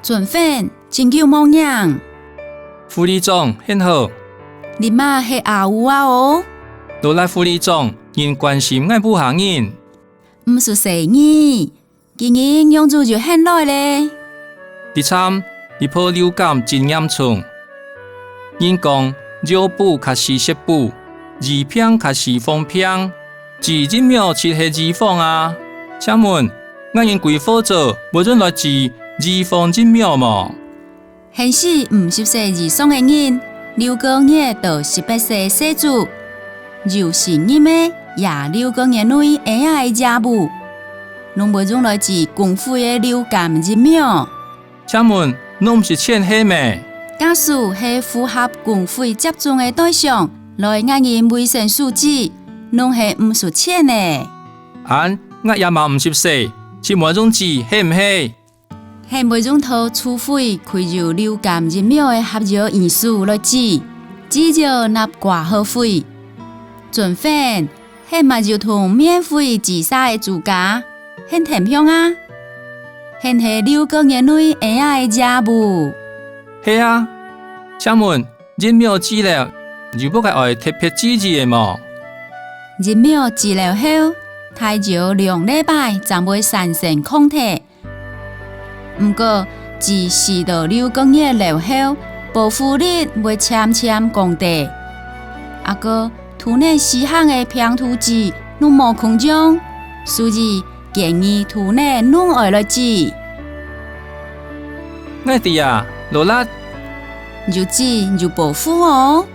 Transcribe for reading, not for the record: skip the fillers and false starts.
准粉真久冇样，副理长很好，你妈系阿有啊哦，罗拉副理长因关心爱不行人，唔是谁呢？今日养猪就很耐咧。第三，一波流感真严重，因讲肉补卡是食补，二片卡是风片，治疫苗切系预防啊。请问，我因规伙做无准来治预防疫苗么？很是唔熟悉以上的人，流感热到18岁细主，有成人的也流感热内会爱食物，侬无准来治公费的流感疫苗。请问，侬唔是欠黑咩？假使系符合公费接种的对象，来押人卫生数字，侬系唔属欠的。我也嘛唔熟悉，是某种治系唔系？系每种头除非开入流感疫苗的合约因素来治，只就纳挂号费。准粉系嘛就同免费自杀的住家，很甜香啊！很系流感热内会爱食物。系啊，请问疫苗治疗有不该爱特别注意的么？疫苗治疗后，大约2礼拜才会产生抗体。不过，自4到6个月了后，保护力会渐渐降低。啊个土内细项的平涂剂拢无空中，所以建议土内弄爱来治。我哋啊，罗拉就治就保护哦。